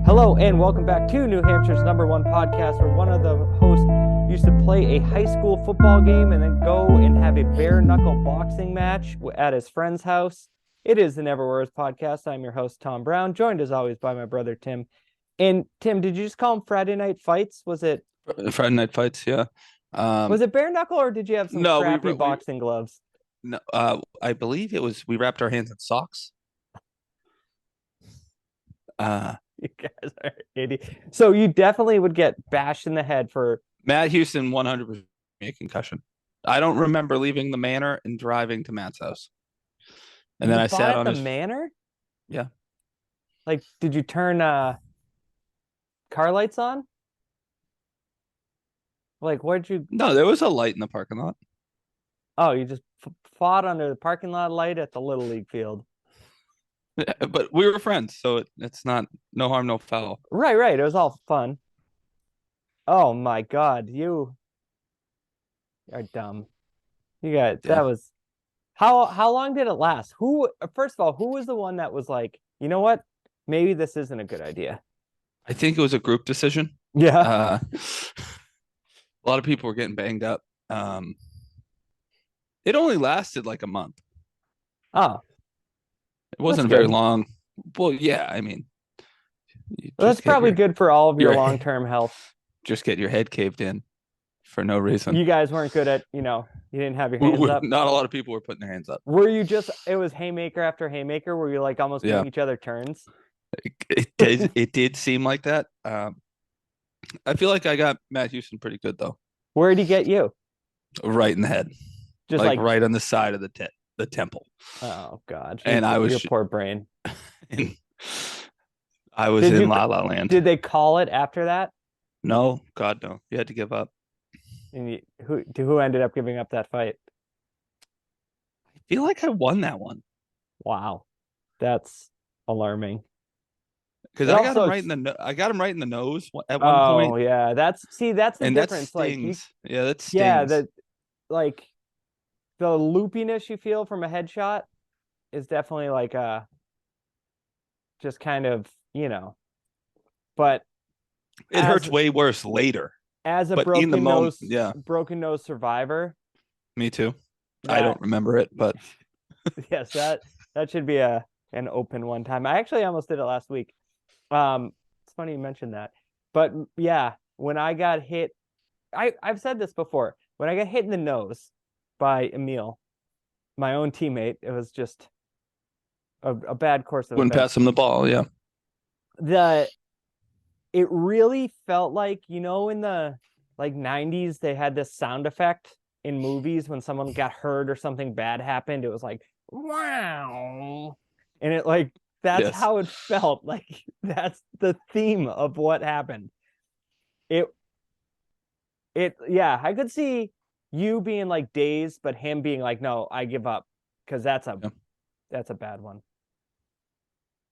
Hello and welcome back to New Hampshire's #1 podcast, where one of the hosts used to play a high school football game and then go and have a bare knuckle boxing match at his friend's house. It is the Never Words podcast. I'm your host, Tom Brown, joined as always by my brother, Tim. And Tim, did you just call them Friday night fights? Was it Friday night fights? Yeah. was it bare knuckle or did you have some No, crappy boxing gloves? no, I believe it was, we wrapped our hands in socks. You guys are idiots. So you definitely would get bashed in the head for Matt Houston 100% concussion. I don't remember leaving the manor and driving to Matt's house. And then you I fought sat at on the his. manor? Yeah. Like, did you turn car lights on? Like, where'd you? No, there was a light in the parking lot. Oh, you just fought under the parking lot light at the Little League field. But we were friends, so it's not no harm, no foul. Right. It was all fun. Oh my God, you are dumb. You got that Yeah. was how long did it last? Who first of all, who was the one that was like, you know what? Maybe this isn't a good idea. I think it was a group decision. Yeah. A lot of people were getting banged up. It only lasted like a month. Oh, It wasn't that's very good. long. Well, yeah, I mean, you Well, that's just get probably your good for all of your your long-term health. just get your head caved in for no reason. You guys weren't good at, you didn't have your hands up. Not a lot of people were putting their hands up. Were you just, it was haymaker after haymaker? Were you like almost Yeah, giving each other turns? it did seem like that. I feel like I got Matt Houston pretty good though, Where did he get you? right in the head, Just like like, right on the side of the temple, oh God, and I your was poor brain. in, I was Did in you, La La Land. did they call it after that? No, God no, you had to give up. And who ended up giving up that fight? I feel like I won that one Wow, that's alarming. because It also, I got him right in the nose at one oh point, yeah, that's the and that difference. Like stings. Yeah, that yeah, stings. the like the loopiness you feel from a headshot is definitely like just kind of, but It as hurts way worse later, as a but in the moment, yeah, broken nose survivor, me too. I that don't remember it, but yes, that should be an open one time. I actually almost did it last week. It's funny you mentioned that. But yeah, when I got hit, I've said this before. When I got hit in the nose by Emil, my own teammate, it was just a bad course of wouldn't events. pass him the ball. Yeah. The it really felt like, in the like 90s, they had this sound effect in movies when someone got hurt or something bad happened. It was like, wow. And it like, that's Yes. how it felt. Like, that's the theme of what happened. It, yeah, I could see you being like dazed, but him being like, no, I give up. Cause that's Yeah. a bad one.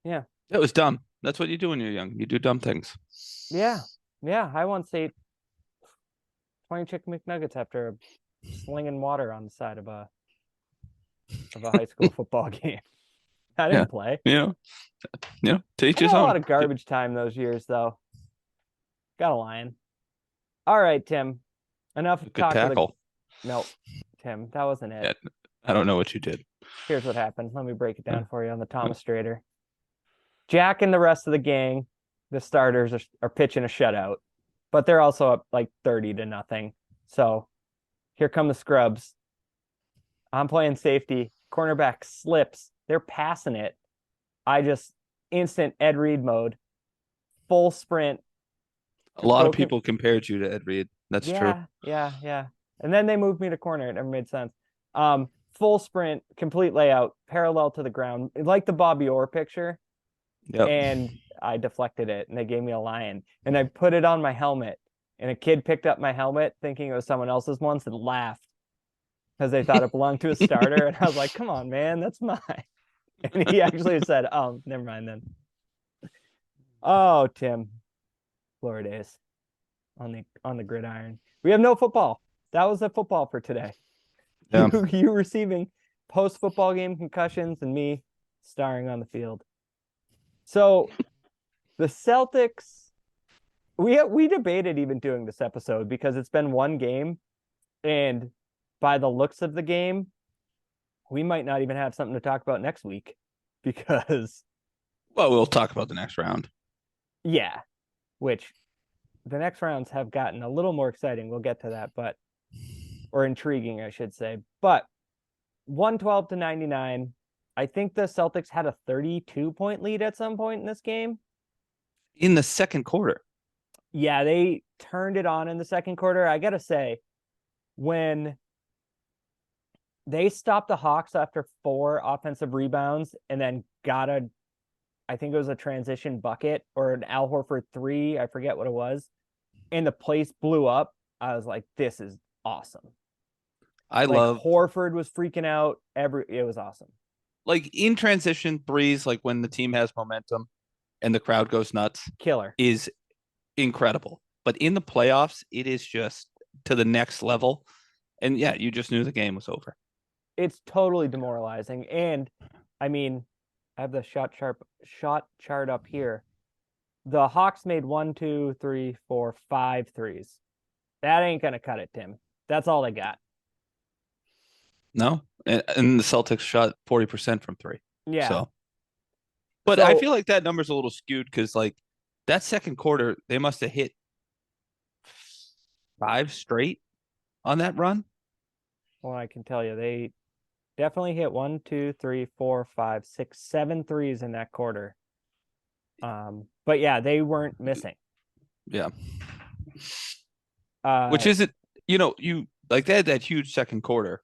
Yeah. It was dumb. That's what you do when you're young. You do dumb things. Yeah. Yeah. I once ate 20 chicken McNuggets after slinging water on the side of a high school football game. I Yeah. didn't play. Teach I his had a own. lot of garbage time those years, though. Got a lion. All right, Tim. Enough Good talk of the. tackle. No, Tim, that wasn't it. Yeah. I don't know what you did. Here's what happened. Let me break it Yeah. down for you on the Thomas Strader. Jack and the rest of the gang, the starters, are pitching a shutout, but they're also up like 30-0. So here come the scrubs. I'm playing safety. Cornerback slips. They're passing it. I just instant Ed Reed mode, full sprint. A lot of people compared you to Ed Reed. That's true. Yeah. And then they moved me to corner. It never made sense. Full sprint, complete layout, parallel to the ground, like the Bobby Orr picture. Yep. And I deflected it, and they gave me a lion. And I put it on my helmet, and a kid picked up my helmet thinking it was someone else's once and laughed because they thought it belonged to a starter. And I was like, come on, man, that's mine. And he actually said, oh, never mind then. Oh, Tim, glory days on the gridiron. We have no football. That was the football for today. Yeah. You receiving post-football game concussions and me starring on the field. So The Celtics, we debated even doing this episode because it's been one game, and by the looks of the game, we might not even have something to talk about next week because Well, we'll talk about the next round. yeah, which the next rounds have gotten a little more exciting. We'll get to that, but or intriguing, I should say. But 112 to 99. I think the Celtics had a 32-point lead at some point in this game. In the second quarter. Yeah, they turned it on in the second quarter. I got to say, when they stopped the Hawks after 4 offensive rebounds and then got I think it was a transition bucket or an Al Horford 3, I forget what it was, and the place blew up, I was like, this is awesome. I Like love Horford was freaking out. It was awesome. like in transition threes, like when the team has momentum and the crowd goes nuts, Killer. is incredible. But in the playoffs, it is just to the next level. And yeah, you just knew the game was over. It's totally demoralizing. And I mean, I have the shot chart up here. The Hawks made 1, 2, 3, 4, 5 threes. That ain't gonna cut it, Tim. That's all they got. No, and the Celtics shot 40% from three. Yeah. So, but I So feel like that number's a little skewed because like that second quarter, they must have hit 5 straight on that run. well, I can tell you they definitely hit 1, 2, 3, 4, 5, 6, 7 threes in that quarter. But yeah, they weren't missing. Yeah, which Uh, isn't, you like they had that huge second quarter.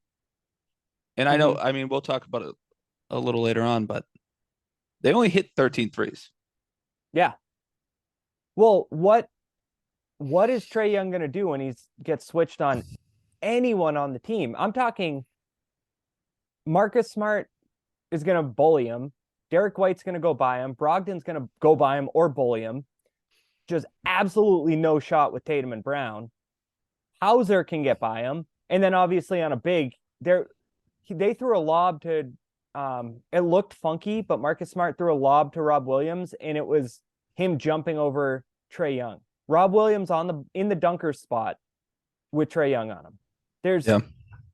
And I know, mhm. I mean, we'll talk about it a little later on, but they only hit 13 threes. Yeah. Well, what is Trae Young gonna do when he gets switched on anyone on the team? I'm talking Marcus Smart is gonna bully him. Derek White's gonna go by him. Brogdon's gonna go by him or bully him. Just absolutely no shot with Tatum and Brown. Hauser can get by him, and then obviously on a big, they threw a lob to. It looked funky, but Marcus Smart threw a lob to Rob Williams, and it was him jumping over Trae Young. Rob Williams in the dunker spot with Trae Young on him. There's Yeah.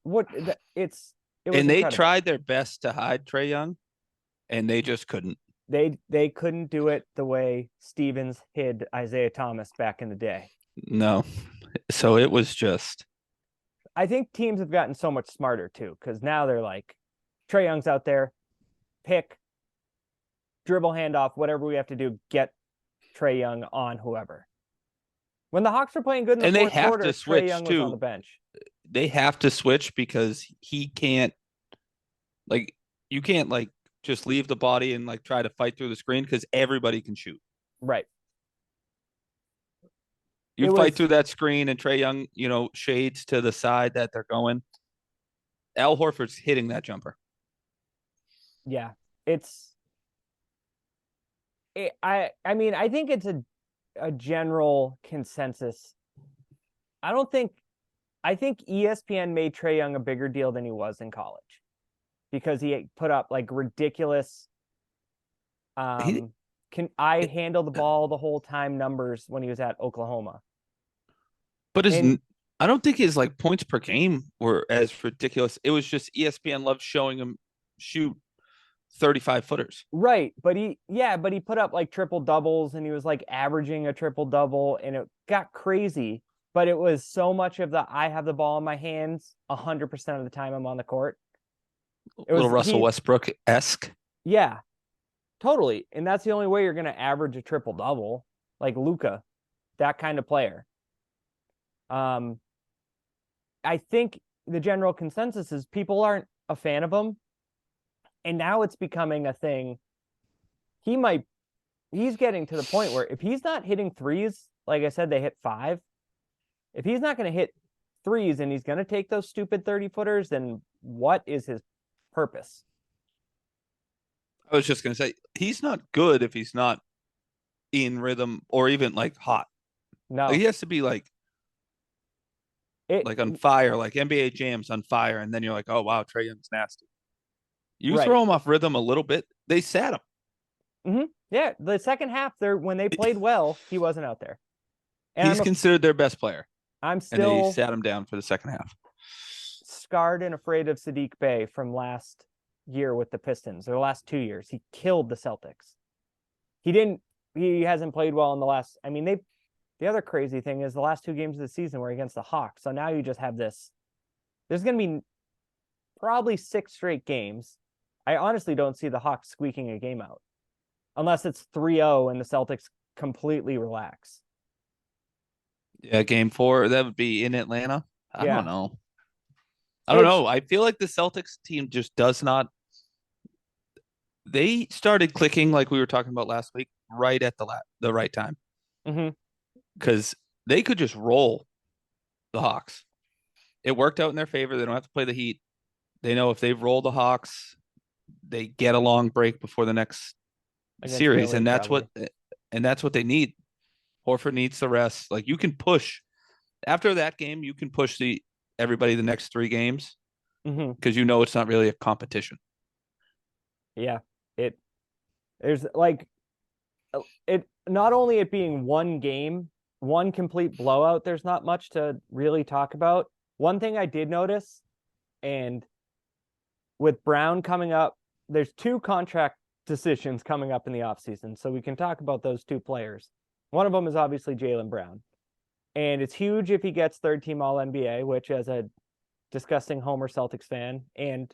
what it was And they incredible. tried their best to hide Trae Young, and they just couldn't. They couldn't do it the way Stevens hid Isaiah Thomas back in the day. No. So it was just, I think teams have gotten so much smarter too, because now they're like, Trae Young's out there, pick, dribble handoff, whatever we have to do, get Trae Young on whoever. When the Hawks were playing good in the and they fourth have quarter, to Trae switch Young was on the too. bench. They have to switch because he can't, like, you can't, like, just leave the body and, like, try to fight through the screen because everybody can shoot. Right. You It fight was through that screen and Trae Young, shades to the side that they're going. Al Horford's hitting that jumper. yeah. I mean, I think it's a general consensus. I think ESPN made Trae Young a bigger deal than he was in college because he put up like ridiculous He, can I handle the ball the whole time numbers when he was at Oklahoma. but And I don't think his like points per game were as ridiculous. It was just ESPN loved showing him shoot 35 footers. right, but he put up like triple doubles and he was like averaging a triple double and it got crazy, but it was so much of the I have the ball in my hands 100% of the time I'm on the court. It Little was Russell Westbrook esque. yeah, totally. And that's the only way you're going to average a triple double, like Luka, that kind of player. I think the general consensus is people aren't a fan of him. And now it's becoming a thing. He's getting to the point where if he's not hitting threes, like I said, they hit 5. If he's not going to hit threes and he's going to take those stupid 30 footers, then what is his purpose? I was just gonna say he's not good if he's not in rhythm or even like hot. Like No, he has to be it like on fire, like NBA jams on fire, and then you're like, oh wow, Trae Young's nasty. You right. throw him off rhythm a little bit, they sat him. Yeah, the second half there when they played well, he wasn't out there. And He's considered their best player, I'm and they still sat him down for the second half. scarred and afraid of Sadiq Bey from last year with the Pistons, or the last 2 years. He killed the Celtics. He hasn't played well in the last, I mean, the other crazy thing is the last 2 games of the season were against the Hawks. So now you just have this. There's going to be probably 6 straight games. I honestly don't see the Hawks squeaking a game out unless it's 3-0 and the Celtics completely relax. Yeah, game 4, that would be in Atlanta. I Yeah. don't know. I don't know. I feel like the Celtics team just does not. They started clicking like we were talking about last week, right at the right time, Mm-hmm. because they could just roll the Hawks. It worked out in their favor. They don't have to play the Heat. They know if they roll the Hawks, they get a long break before the next Against series, Philly, and probably. that's what they need. Horford needs the rest. Like, you can push after that game, you can push everybody the next 3 games Mm-hmm. because you know it's not really a competition. Yeah. There's like it not only it being one game, one complete blowout, there's not much to really talk about. One thing I did notice, and with Brown coming up, there's 2 contract decisions coming up in the offseason. So we can talk about those 2 players. One of them is obviously Jaylen Brown. And it's huge if he gets 3rd-team All NBA, which, as a disgusting Homer Celtics fan, and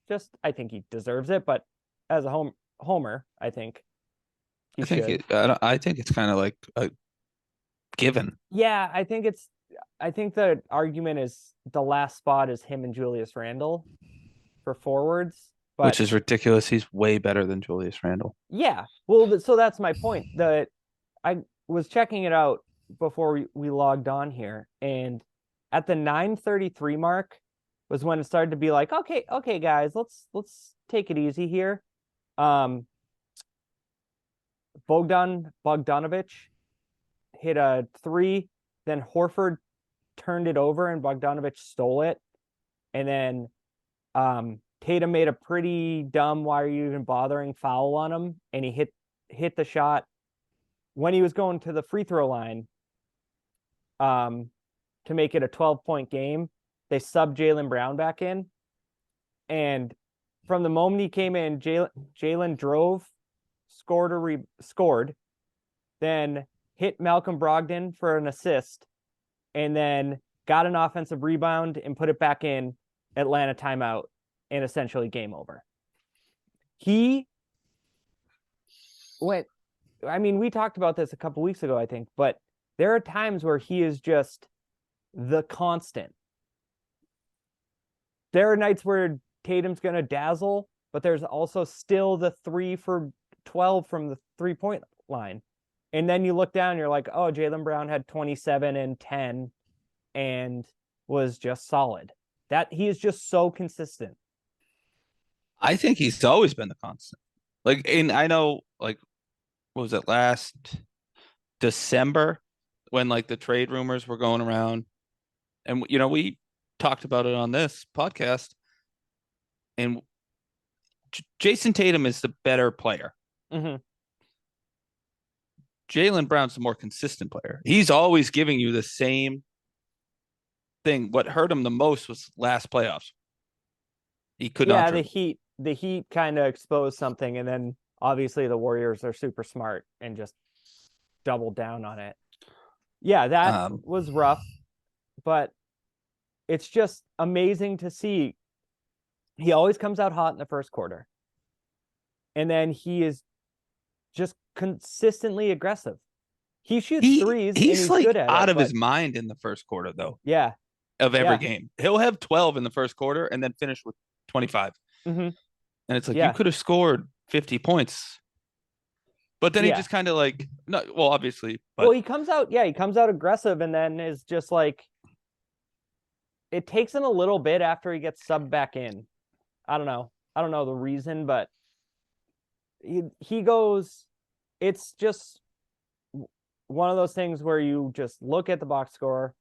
just I think he deserves it, but as a Homer, I think he should. I think it's kind of like a given. Yeah, I think the argument is the last spot is him and Julius Randle for forwards, Which but is ridiculous. He's way better than Julius Randle. yeah, well, so that's my point. I was checking it out before we logged on here, and at the 9:33 mark was when it started to be like, okay, guys, let's take it easy here. Bogdanovich hit a 3, then Horford turned it over and Bogdanovich stole it, and then Tatum made a pretty dumb "why are you even bothering" foul on him, and he hit the shot when he was going to the free throw line to make it a 12-point game. They subbed Jaylen Brown back in, and from the moment he came in, Jaylen drove, scored, then hit Malcolm Brogdon for an assist, and then got an offensive rebound and put it back in. Atlanta timeout, and essentially game over. He went, I mean, we talked about this a couple weeks ago, I think, but there are times where he is just the constant. There are nights where Tatum's going to dazzle, but there's also still the 3 for 12 from the 3-point line. And then you look down, you're like, oh, Jaylen Brown had 27 and 10 and was just solid. That he is just so consistent. I think he's always been the constant. Like, and I know, like, what was it, last December when like the trade rumors were going around, and we talked about it on this podcast, and Jason Tatum is the better player. Mm-hmm. Jaylen Brown's the more consistent player. He's always giving you the same thing. What hurt him the most was last playoffs. He could not dribble. The Heat kind of exposed something, and then obviously the Warriors are super smart and just doubled down on it. Yeah, that was rough, but it's just amazing to see. He always comes out hot in the first quarter, and then he is just consistently aggressive. He shoots threes, and he's like good at out it, of his mind in the first quarter, though. Yeah, of every game, he'll have 12 in the first quarter and then finish with 25. Mm-hmm. And it's like, you could have scored 50 points, but then he just kind of like, no, well, obviously, but well, he comes out aggressive, and then is just like, it takes him a little bit after he gets subbed back in. I don't know the reason, but he goes, it's just one of those things where you just look at the box score,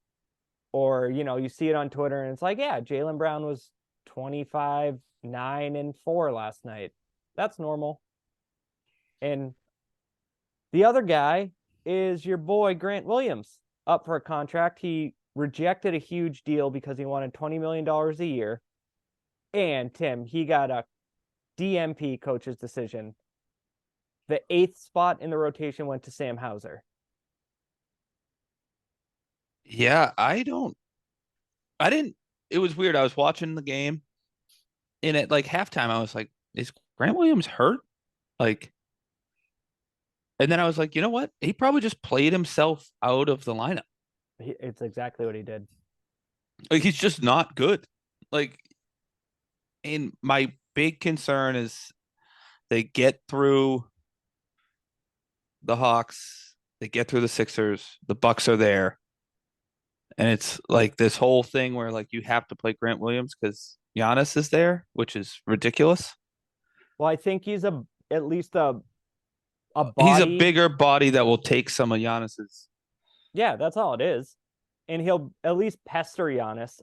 or you see it on Twitter and it's like, yeah, Jaylen Brown was 25, 9 and 4 last night. That's normal. And the other guy is your boy Grant Williams, up for a contract. He rejected a huge deal because he wanted $20 million a year. And Tim, he got a DMP coach's decision. The 8th spot in the rotation went to Sam Hauser. Yeah, I didn't. It was weird. I was watching the game, and at like halftime, I was like, "Is Grant Williams hurt?" Like, and then I was like, "You know what? He probably just played himself out of the lineup. It's exactly what he did. Like, he's just not good." Like, and my big concern is they get through the Hawks, they get through the Sixers, the Bucks are there, and it's like this whole thing where like you have to play Grant Williams because Giannis is there, which is ridiculous. Well, I think he's at least a He's a body. bigger body that will take some of Giannis's, Yeah, that's all it is. And he'll at least pester Giannis.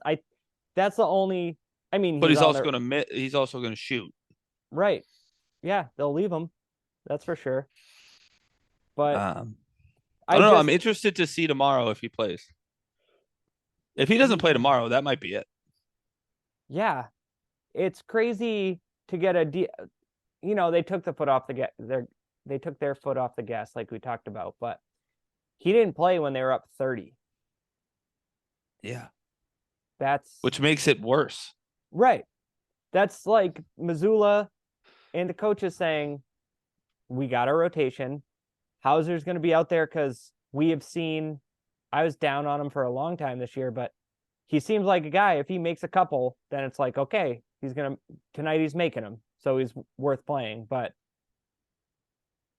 That's the only. I mean, but he's he's on also there, going to he's also going to shoot. right. Yeah, they'll leave him. That's for sure. But I I don't know. I'm just, interested to see tomorrow if he plays. If he doesn't play yeah, tomorrow, that might be it. yeah, it's crazy to get they took the foot off the gas. They took their foot off the gas, like we talked about. But he didn't play when they were up 30. Yeah, That's which makes it worse. right. That's like Missoula and the coach is saying, we got our rotation. Hauser's going to be out there because we have seen. I was down on him for a long time this year, but he seems like a guy. If he makes a couple, then it's like, okay, tonight he's making them. So he's worth playing. But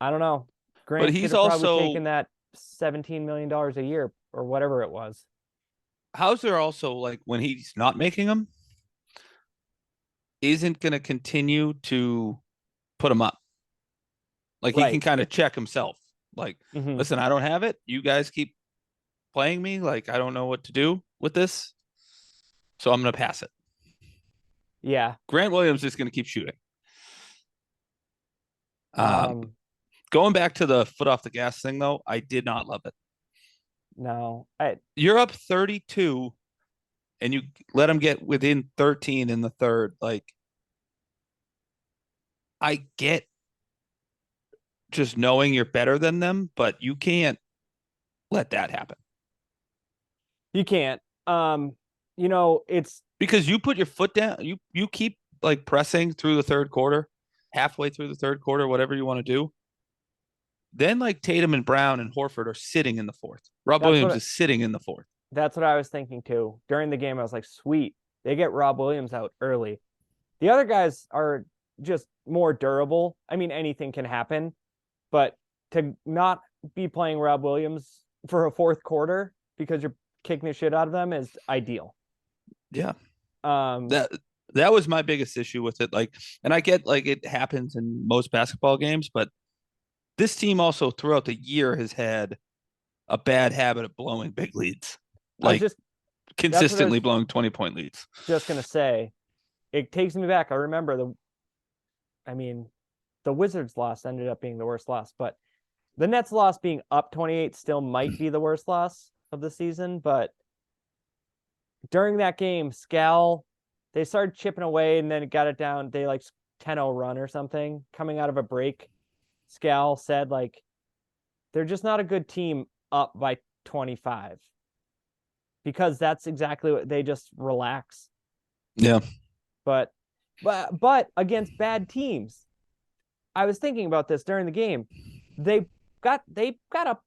I don't know. But Grant should he's have probably also taken that $17 million a year or whatever it was. Hauser also like when he's not making them, isn't going to continue to put him up. Like he can Right. kind of check himself. Like, Mm-hmm. listen, I don't have it. You guys keep playing me. Like, I don't know what to do with this. So I'm going to pass it. Yeah. Grant Williams is going to keep shooting. Um, Um, Going back to the foot off the gas thing, though, I did not love it. no. You're up 32 and you let them get within 13 in the third. Like, I get just knowing you're better than them, but you can't let that happen You can't. It's because you put your foot down. You keep like pressing through the third quarter, halfway through the third quarter, whatever you want to do. Then like Tatum and Brown and Horford are sitting in the fourth. Rob that's Williams what is sitting in the fourth. that's what I was thinking too. During the game, I was like, sweet, they get Rob Williams out early. The other guys are just more durable. I mean, anything can happen, but to not be playing Rob Williams for a fourth quarter because you're kicking the shit out of them is ideal. Yeah. Um, That was my biggest issue with it. Like, and I get like it happens in most basketball games, but this team also throughout the year has had a bad habit of blowing big leads, I was like just that's what I consistently was blowing 20-point leads. just gonna say. It takes me back. I remember I mean, the Wizards loss ended up being the worst loss, but the Nets loss being up 28 still might be the worst loss of the season. But during that game, they started chipping away and then it got it down. They like 10-0 run or something coming out of a break. Scal said like they're just not a good team up by 25 because that's exactly what they just relax. Yeah. But but against bad teams, I was thinking about this during the game. They got a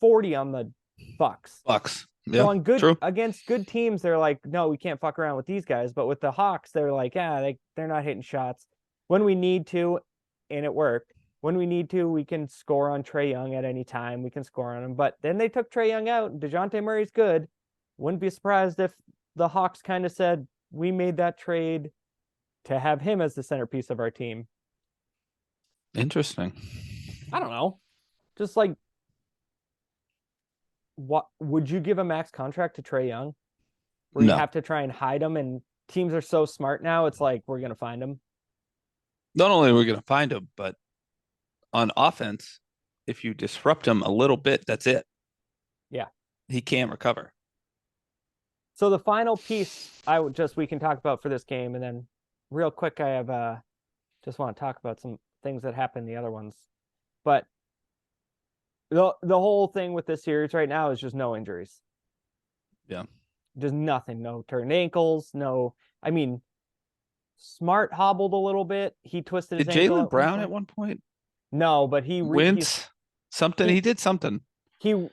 40 on the Bucks. Bucks. So Yeah. on good True. against good teams, they're like, no, we can't fuck around with these guys. But with the Hawks, they're like, yeah, they're not hitting shots when we need to, and it worked. When we need to, we can score on Trae Young at any time. We can score on him. But then they took Trae Young out. DeJounte Murray's good. Wouldn't be surprised if the Hawks kind of said we made that trade to have him as the centerpiece of our team. Interesting. I don't know. Just like, what would you give a max contract to Trae Young? Where you No. have to try and hide him, and teams are so smart now. It's like we're gonna find him. Not only are we going to find him, but on offense, if you disrupt him a little bit, that's it. Yeah. He can't recover. So the final piece we can talk about for this game, and then real quick, I have just want to talk about some things that happened in the other ones. But the whole thing with this series right now is just no injuries. Yeah. Just nothing. No turned ankles. No. I mean, Smart hobbled a little bit. He twisted his Did ankle Jalen at one Brown point. at one point? No, but Wentz? Something. He he did something. he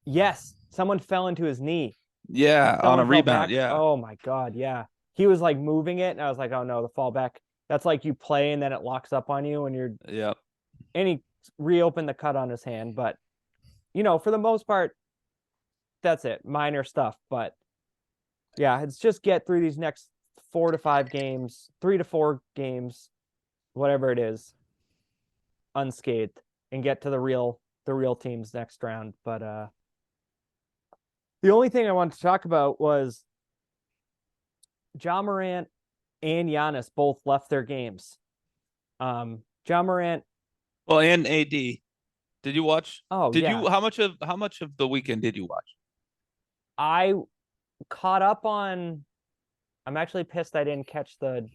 yes, someone fell into his knee. Yeah, on a Someone fell rebound. back. Yeah. Oh my god, yeah. He was like moving it, and I was like, oh no, the fall back. That's like you play and then it locks up on you, and Yep. he reopened the cut on his hand. But for the most part, that's it. Minor stuff, but yeah, it's just get through these next 4 to 5 games, 3 to 4 games, whatever it is, unscathed, and get to the real teams next round. But the only thing I wanted to talk about was Ja Morant and Giannis both left their games. Ja Morant. Well, and AD. Did you watch? Oh Did yeah, you? How much of the weekend did you watch? I caught up on. I'm actually pissed I didn't catch the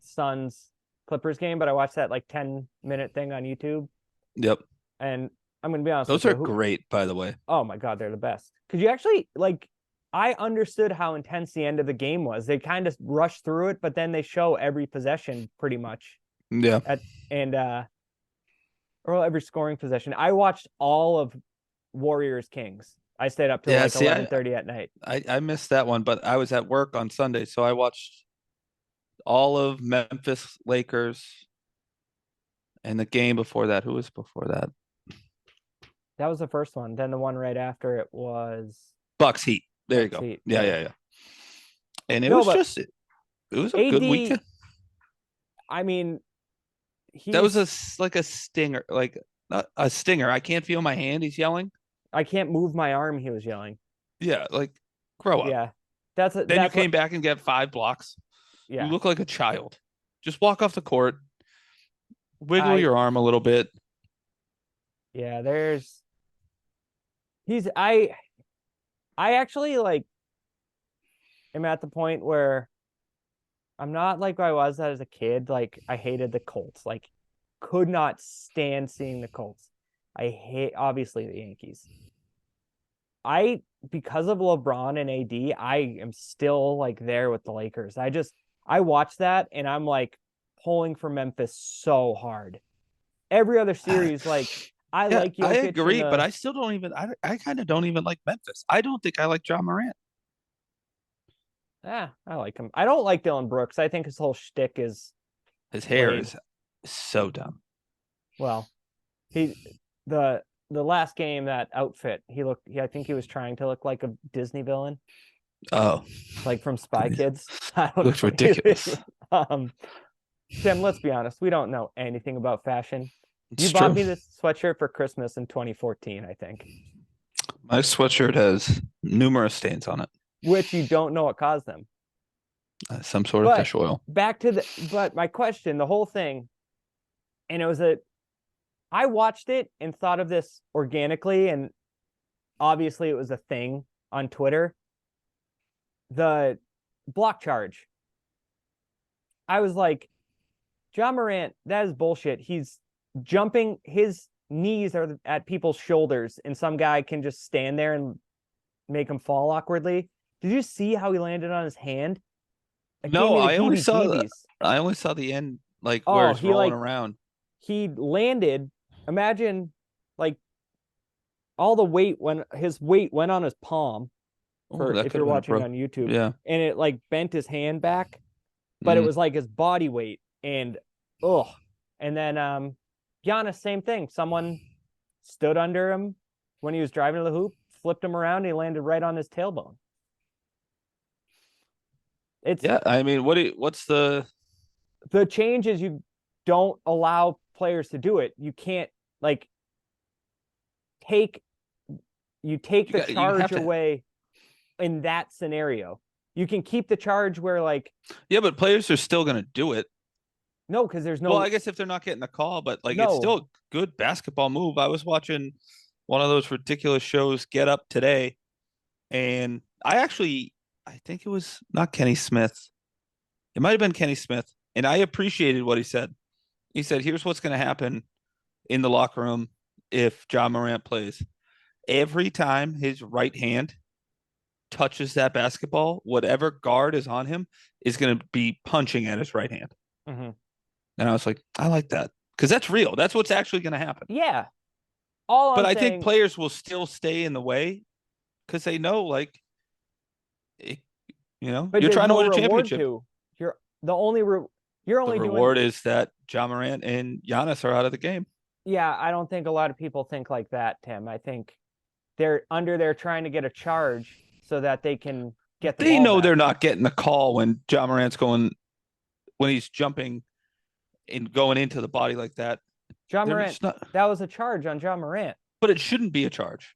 Suns Clippers game, but I watched that like 10-minute thing on YouTube. Yep. And I'm gonna be honest with Those are you. great, by the way. Oh my god, they're the best. Because you actually like. I understood how intense the end of the game was. They kind of rushed through it, but then they show every possession pretty much Yeah. and or every scoring possession. I watched all of Warriors Kings. I stayed up till Yeah. like See, 11:30 at night. I missed that one, but I was at work on Sunday, so I watched all of Memphis Lakers and the game before that. Who was before that? That was the first one. Then the one right after it was Bucks Heat. There you Bucks go. Heat. Yeah, yeah, yeah. And No, but it was a good AD. weekend. I mean, That was he's. like a stinger, like not a stinger. I can't feel my hand. He's yelling. I can't move my arm. He was yelling. Yeah, like grow up. Yeah, Then you that's what. came back and get 5 blocks. You Yeah, look like a child. Just walk off the court, wiggle I. your arm a little bit. Yeah, there's. He's. I actually like. Am at the point where I'm not like I was as a kid. Like I hated the Colts. Like could not stand seeing the Colts. I hate obviously the Yankees. I because of LeBron and AD, I am still like there with the Lakers. I watch that and I'm like pulling for Memphis so hard. Every other series, like I Yeah, like I Jokic in agree, but the I still don't even. I kind of don't even like Memphis. I don't think I like John Morant. I like him. I don't like Dylan Brooks. I think his whole shtick is His hair played. is so dumb. Well, he the last game, that outfit, I think he was trying to look like a Disney villain, Oh, like from Spy Kids. I he don't looks know. ridiculous. um Tim, let's be honest, we don't know anything about fashion. You It's bought true. me this sweatshirt for Christmas in 2014, I think, My sweatshirt has numerous stains on it. which you don't know what caused them. Some sort of But fish oil. but my question, the whole thing, and I watched it and thought of this organically, and obviously it was a thing on Twitter. The block charge. I was like, John Morant, that is bullshit. He's jumping, his knees are at people's shoulders, and some guy can just stand there and make him fall awkwardly. Did you see how he landed on his hand? It gave No, me the I heebie-jeebies. only saw the end, like where Oh, it's rolling around. he landed. Imagine like all the weight when his weight went on his palm, Oh, for that if could you're have been a watching pro. on YouTube, Yeah. and it like bent his hand back, but it Mm. was like his body weight, and oh, and then Giannis, same thing. Someone stood under him when he was driving to the hoop, flipped him around, and he landed right on his tailbone. It's Yeah. I mean, what's the the change is you don't allow players to do it. You can't like take take the you have charge to? away in that scenario. You can keep the charge where like Yeah, but players are still gonna do it. no, because there's Well, no I guess if they're not getting the call, but like it's no still good basketball move. I was watching one of those ridiculous shows, Get Up Today, and I think it was not Kenny Smith. It might have been Kenny Smith, and I appreciated what he said. He said, "Here's what's going to happen in the locker room if John Morant plays. Every time his right hand touches that basketball, whatever guard is on him is going to be punching at his right hand." Hmm. And I was like, I like that because that's real. That's what's actually going to happen. Yeah. All But I'm I think saying, players will still stay in the way because they know, like, it, but you're there's trying to no win a reward championship. to. You're the only you're The only doing. reward is that John Morant and Giannis are out of the game. Yeah, I don't think a lot of people think like that, Tim. I think they're under there trying to get a charge so that they can get the They ball know they're back. not getting the call when John Morant's going when he's jumping and going into the body like that. John They're Morant, just not, that was a charge on John Morant. but it shouldn't be a charge.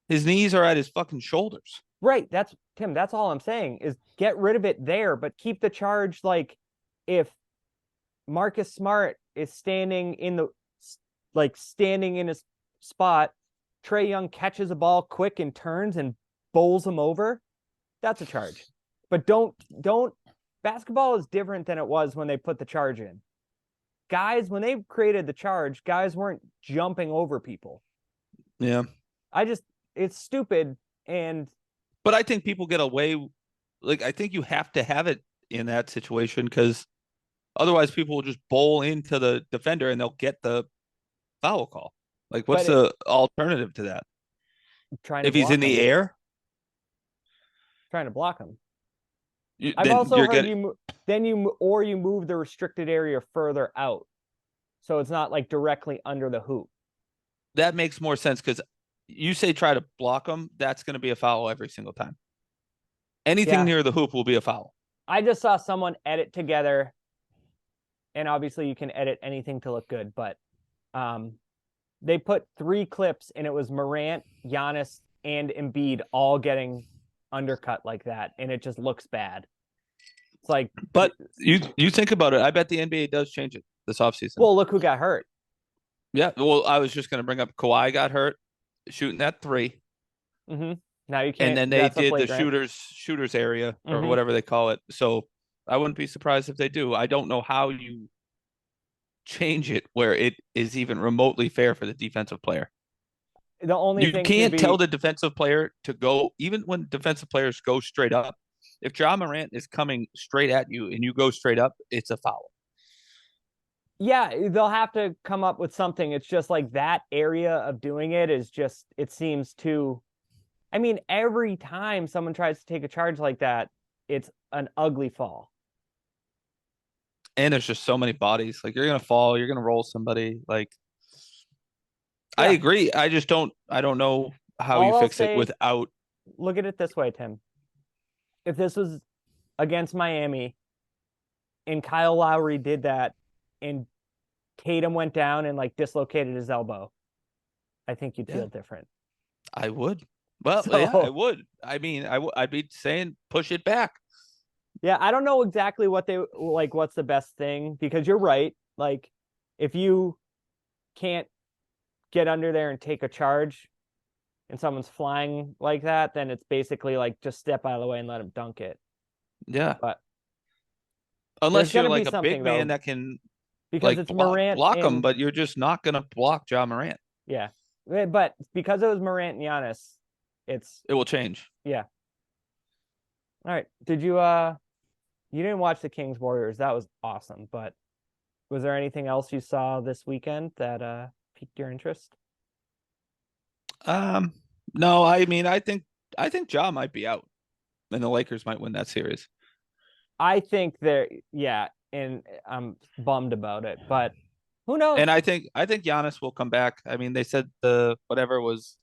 His knees are at his fucking shoulders. Right. That's Tim. That's all I'm saying is get rid of it there, but keep the charge. Like if Marcus Smart is standing in the standing in his spot, Trae Young catches a ball quick and turns and bowls him over. That's a charge. But don't basketball is different than it was when they put the charge in. Guys, when they created the charge, guys weren't jumping over people. Yeah. It's stupid. And But I think people get away. Like, I think you have to have it in that situation because otherwise people will just bowl into the defender and they'll get the foul call. Like, what's but the alternative to that? trying to If he's in block the him, air, trying to block him. you, I've then also you're heard getting you move the restricted area further out, so it's not like directly under the hoop. that makes more sense because you say try to block him, that's going to be a foul every single time. Anything Yeah, near the hoop will be a foul. I just saw someone edit together, and obviously you can edit anything to look good, but they put 3 clips, and it was Morant, Giannis, and Embiid all getting undercut like that, and it just looks bad. It's like, But you think about it, I bet the NBA does change it this offseason. well, look who got hurt. Yeah, well, I was just going to bring up Kawhi got hurt shooting that 3. Mm-hmm. Now you And can't. then they That's a did the flagrant. shooters area or Mm-hmm. whatever they call it. So I wouldn't be surprised if they do. I don't know how you change it where it is even remotely fair for the defensive player. The only You thing could can't tell be, the defensive player to go, even when defensive players go straight up. If John Morant is coming straight at you and you go straight up, it's a foul. yeah, they'll have to come up with something. It's just like that area of doing it is just, it seems too. I mean, every time someone tries to take a charge like that, it's an ugly fall. And there's just so many bodies. Like, you're gonna fall, you're gonna roll somebody. Like, I Yeah. agree. I don't know how you All I'll fix it say, without. look at it this way, Tim. If this was against Miami and Kyle Lowry did that and Tatum went down and like dislocated his elbow, I think you'd Yeah, feel different. I would. Well, yeah, I So, would. I mean, I'd be saying push it back. yeah, I don't know exactly what they like, what's the best thing, because you're right. Like, if you can't get under there and take a charge and someone's flying like that, then it's basically like just step out of the way and let him dunk it. Yeah, But there's unless going you're to be like a big something man though, that can because like it's Morant block him, and but you're just not gonna block John Morant. yeah, but because it was Morant and Giannis, it's It will change. yeah. All right, did you didn't watch the Kings Warriors? That was awesome. But was there anything else you saw this weekend that piqued your interest? Um, no, I mean, I think Ja might be out, and the Lakers might win that series. I think there, yeah, and I'm bummed about it, but who knows? And I think Giannis will come back. I mean, they said the whatever was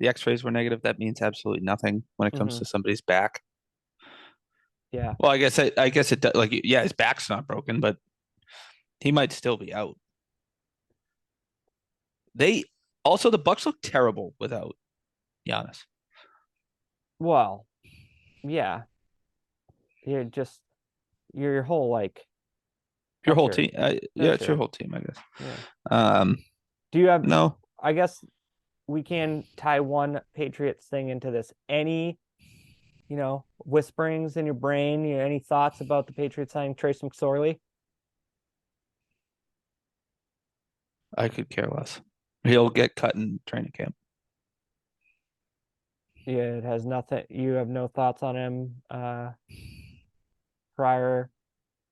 the X-rays were negative. That means absolutely nothing when it comes Mm-hmm. to somebody's back. Yeah, Well, I guess it like yeah, his back's not broken, but he might still be out. They also the Bucks look terrible without Giannis. well, yeah, you're just your whole like Your What's whole your team. Yeah, That's it's your your whole team, I guess. yeah. Um, Do you have no, I guess we can tie one Patriots thing into this. Any, whisperings in your brain, any thoughts about the Patriots signing Trace McSorley? I could care less. He'll get cut in training camp. Yeah, it has nothing. You have no thoughts on him prior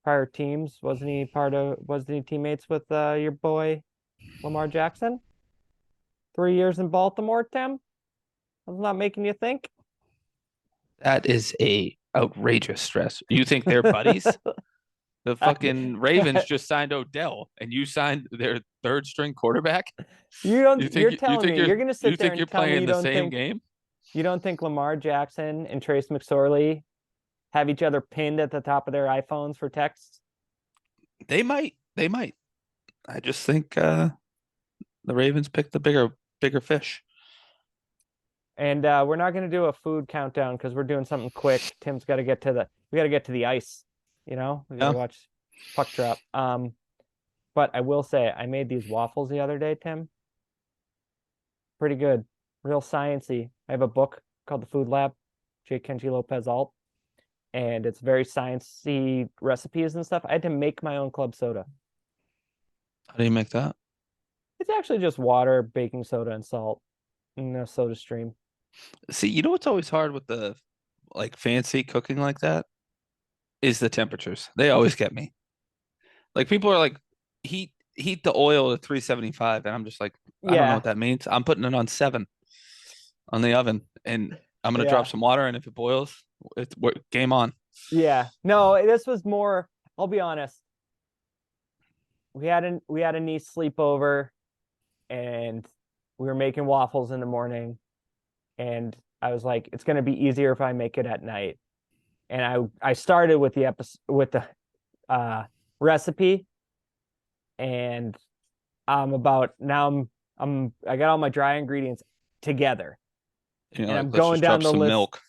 prior teams. Wasn't he teammates with your boy Lamar Jackson? 3 years in Baltimore, Tim? That's not making you think? That is a outrageous stress. You think they're buddies? The fucking Ravens just signed Odell, and you signed their third string quarterback. You're telling me you're gonna You sit there think and you're tell me playing the same game? you don't think Lamar Jackson and Trace McSorley have each other pinned at the top of their iPhones for texts? They might. They might. I just think the Ravens picked the bigger fish. And we're not gonna do a food countdown because we're doing something quick. Tim's got to get to the we got to get to the ice. We got to Yeah. watch puck drop. But I will say I made these waffles the other day, Tim. Pretty good, real sciencey. I have a book called The Food Lab, Jake Kenji Lopez Alt, and it's very sciencey recipes and stuff. I had to make my own club soda. How do you make that? It's actually just water, baking soda, and salt in a soda stream. See, you know what's always hard with the like fancy cooking like that is the temperatures. They always get me. Like people are like, heat the oil to 375, and I'm just like, I don't know Yeah, what that means. I'm putting it on 7 on the oven, and I'm gonna drop yeah, some water, and if it boils, it's game on. yeah. No, this was more. I'll be honest. We had a niece sleepover, and we were making waffles in the morning, and I was like, it's gonna be easier if I make it at night. And I started with the recipe, and I'm about now I got all my dry ingredients together, You know, and like I'm let's going just down drop the some list. milk.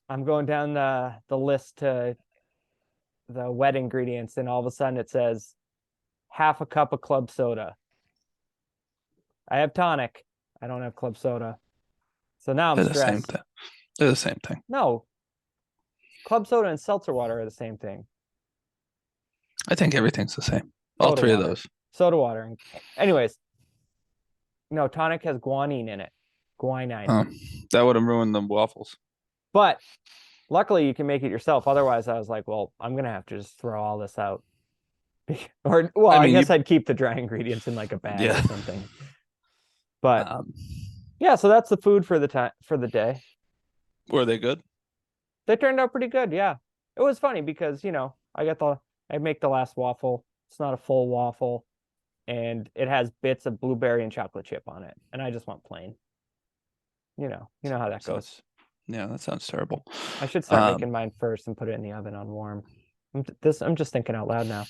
I'm going down the list to the wet ingredients, and all of a sudden it says half a cup of club soda. I have tonic. I don't have club soda. So now I'm They're the same stressed. thing. They're the same thing. No, club soda and seltzer water are the same thing. I think everything's the same. All Soda three of water. those. Soda water. Anyways, no, tonic has guanine in it. Guanine. That would have ruined the waffles. But luckily you can make it yourself. Otherwise, I was like, well, I'm gonna have to just throw all this out. Or well, I I mean, guess I'd keep the dry ingredients in like a bag yeah. or something. But Um, yeah, so that's the food for the day. were they good? They turned out pretty good, yeah. It was funny because, I make the last waffle. It's not a full waffle, and it has bits of blueberry and chocolate chip on it. And I just want plain. You know how that goes. Yeah, that sounds terrible. I should start making mine first and put it in the oven on warm. I'm just thinking out loud now.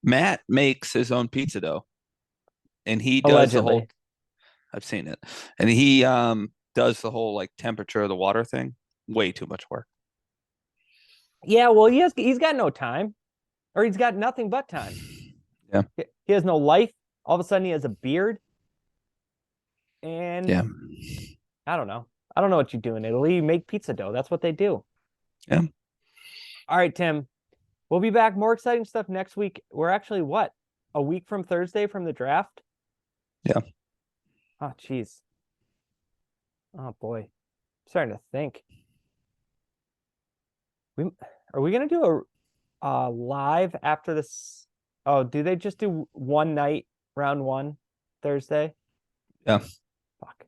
Matt makes his own pizza dough, and he does the whole. Allegedly. I've seen it, and he does the whole like temperature of the water thing. Way too much work. Yeah, well, he's got no time, or he's got nothing but time. Yeah. He has no life. All of a sudden, he has a beard, and Yeah. I don't know. I don't know what you do in Italy. You make pizza dough. That's what they do. Yeah. All right, Tim. We'll be back. More exciting stuff next week. We're actually what? A week from Thursday from the draft? Yeah. Oh, jeez. Oh boy. I'm starting to think. Are we gonna do a live after this? Oh, do they just do one night, round one, Thursday? Yeah. Fuck.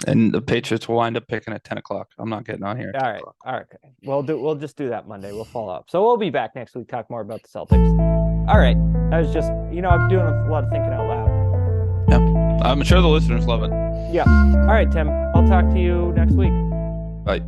And the Patriots will wind up picking at 10 o'clock. I'm not getting on here. All right. All right. Okay. We'll just do that Monday. We'll follow up. So we'll be back next week, talk more about the Celtics. All right. I was just, I'm doing a lot of thinking out loud. Yeah. I'm sure the listeners love it. Yeah. All right, Tim. I'll talk to you next week. Bye.